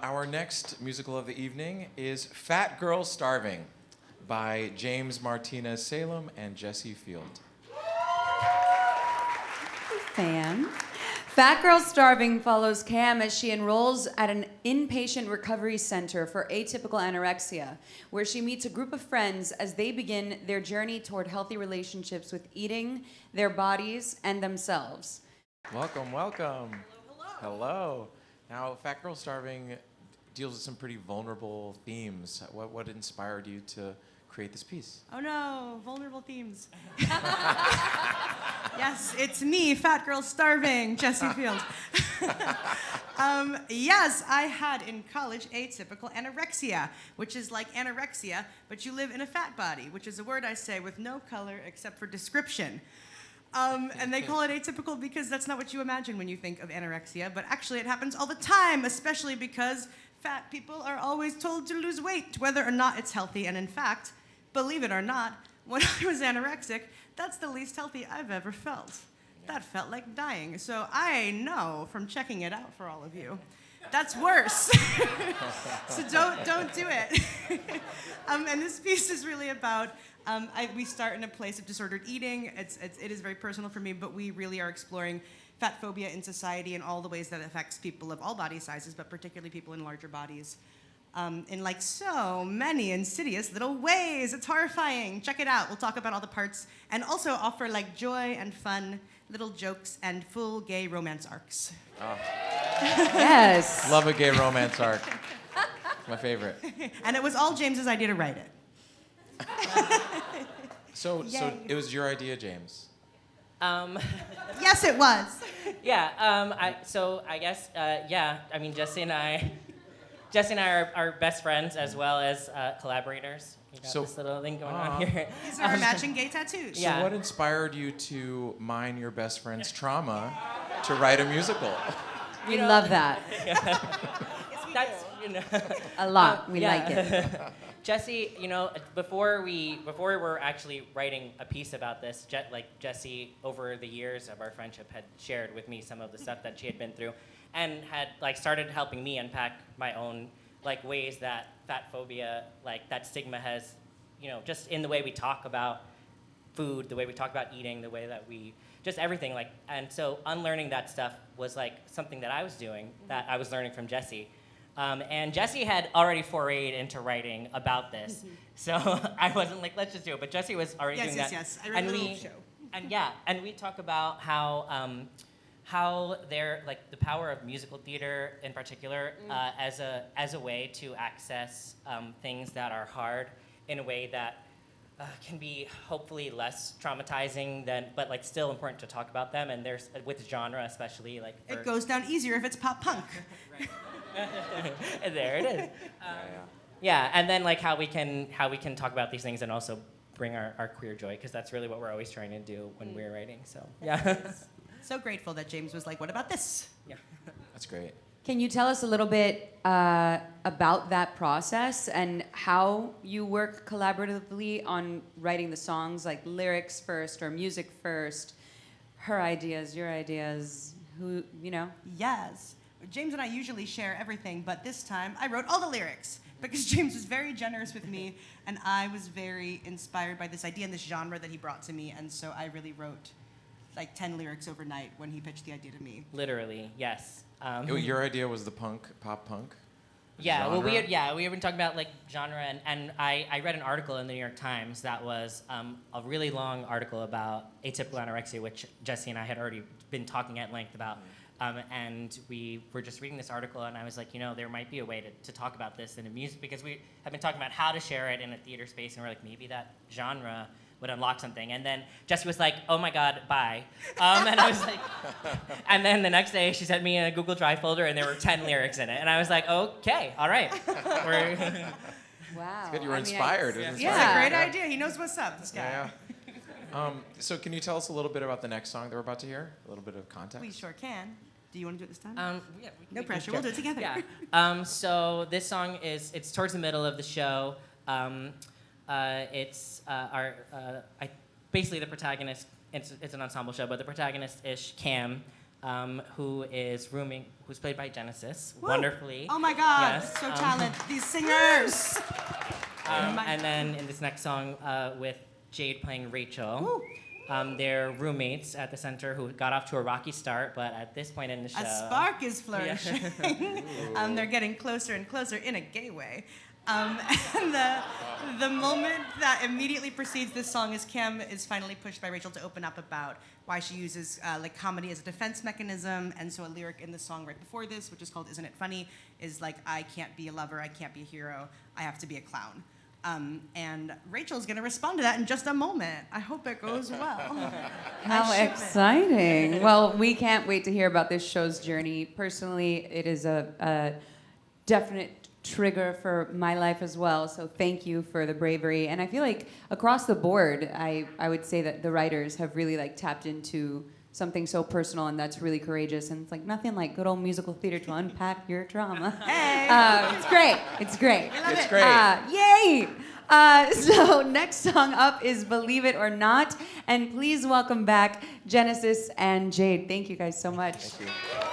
Our next musical of the evening is Fat Girl Starving by James Martinez Salem and Jesse Field. Fans. Fat Girl Starving follows Cam as she enrolls at an inpatient recovery center for atypical anorexia, where she meets a group of friends as they begin their journey toward healthy relationships with eating, their bodies, and themselves. Welcome, welcome. Hello. Now, Fat Girl Starving deals with some pretty vulnerable themes. What inspired you to create this piece? Oh no, vulnerable themes. Yes, it's me, Fat Girl Starving, Jesse Field. Yes, I had in college atypical anorexia, which is like anorexia, but you live in a fat body, which is a word I say with no color except for description. And they call it atypical because that's not what you imagine when you think of anorexia, but actually it happens all the time, especially because fat people are always told to lose weight, whether or not it's healthy. And in fact, believe it or not, when I was anorexic, that's the least healthy I've ever felt. That felt like dying. So I know from checking it out for all of you, that's worse. So don't do it. And this piece is really about, we start in a place of disordered eating. It is very personal for me, but we really are exploring fat phobia in society and all the ways that it affects people of all body sizes, but particularly people in larger bodies. In like so many insidious little ways. It's horrifying. Check it out. We'll talk about all the parts and also offer like joy and fun, little jokes, and full gay romance arcs. Oh. Yes. Love a gay romance arc. My favorite. And it was all James's idea to write it. So Yay. it was your idea, James. Yes, it was. Yeah. I guess. Yeah. I mean, Jesse and I are best friends as well as collaborators. We got this little thing going on here. These are our matching gay tattoos. Yeah. So what inspired you to mine your best friend's trauma to write a musical? We love that. That's A lot. We yeah. like it. Jesse, before we were actually writing a piece about this, Jesse, over the years of our friendship, had shared with me some of the stuff that she had been through, and had started helping me unpack my own ways that fat phobia, that stigma has, just in the way we talk about food, the way we talk about eating, the way that we just everything and so unlearning that stuff was something that I was doing, that I was learning from Jesse. And Jesse had already forayed into writing about this. So I wasn't let's just do it. But Jesse was already doing that. Yes. I read the little show. And we talk about how they're the power of musical theater in particular as a way to access things that are hard in a way that can be hopefully less traumatizing but still important to talk about them. And there's with genre especially It goes down easier if it's pop punk. There it is. Yeah, and then how we can talk about these things and also bring our queer joy, because that's really what we're always trying to do when we're writing. So yeah. So grateful that James was like, what about this? Yeah. That's great. Can you tell us a little bit about that process and how you work collaboratively on writing the songs, like lyrics first or music first, her ideas, your ideas, Yes. James and I usually share everything, but this time I wrote all the lyrics because James was very generous with me, and I was very inspired by this idea and this genre that he brought to me, and so I really wrote 10 lyrics overnight when he pitched the idea to me. Literally, yes. Your idea was the pop punk? Yeah, genre? well, we were talking about genre, and I read an article in the New York Times that was a really long article about atypical anorexia, which Jesse and I had already been talking at length about. And we were just reading this article, and I was like, there might be a way to talk about this in a music, because we have been talking about how to share it in a theater space, and we're like, maybe that genre would unlock something. And then Jesse was like, oh my God, bye. And I was like, and then the next day she sent me a Google Drive folder, and there were 10 lyrics in it. And I was like, okay, all right. Wow. It's good you were inspired. It was It's inspiring. a great idea. He knows what's up, this guy. Yeah. So can you tell us a little bit about the next song that we're about to hear? A little bit of context? We sure can. Do you want to do it this time? Yeah, No pressure. We'll do it together. Yeah. So this song it's towards the middle of the show. It's basically the protagonist. It's an ensemble show, but the protagonist is Cam, who's played by Genesis, Woo! wonderfully. Oh my God, Yes. so talented. These singers. And then in this next song, with Jade playing Rachel, they're roommates at the center who got off to a rocky start, but at this point in the show, A spark is flourishing. They're getting closer and closer in a gay way. And the moment that immediately precedes this song is Cam is finally pushed by Rachel to open up about why she uses like comedy as a defense mechanism. And so a lyric in the song right before this, which is called "Isn't It Funny," is like, I can't be a lover, I can't be a hero, I have to be a clown. And Rachel's gonna respond to that in just a moment. I hope it goes well. How exciting. Well, we can't wait to hear about this show's journey. Personally, it is a definite trigger for my life as well. So thank you for the bravery. And I feel like across the board, I would say that the writers have really like tapped into something so personal, and that's really courageous. And it's like nothing like good old musical theater to unpack your trauma. Hey! It's great. It's great. We love It's it. great. Yay! So next song up is Believe It or Not. And please welcome back Genesis and Jade. Thank you guys so much. Thank you.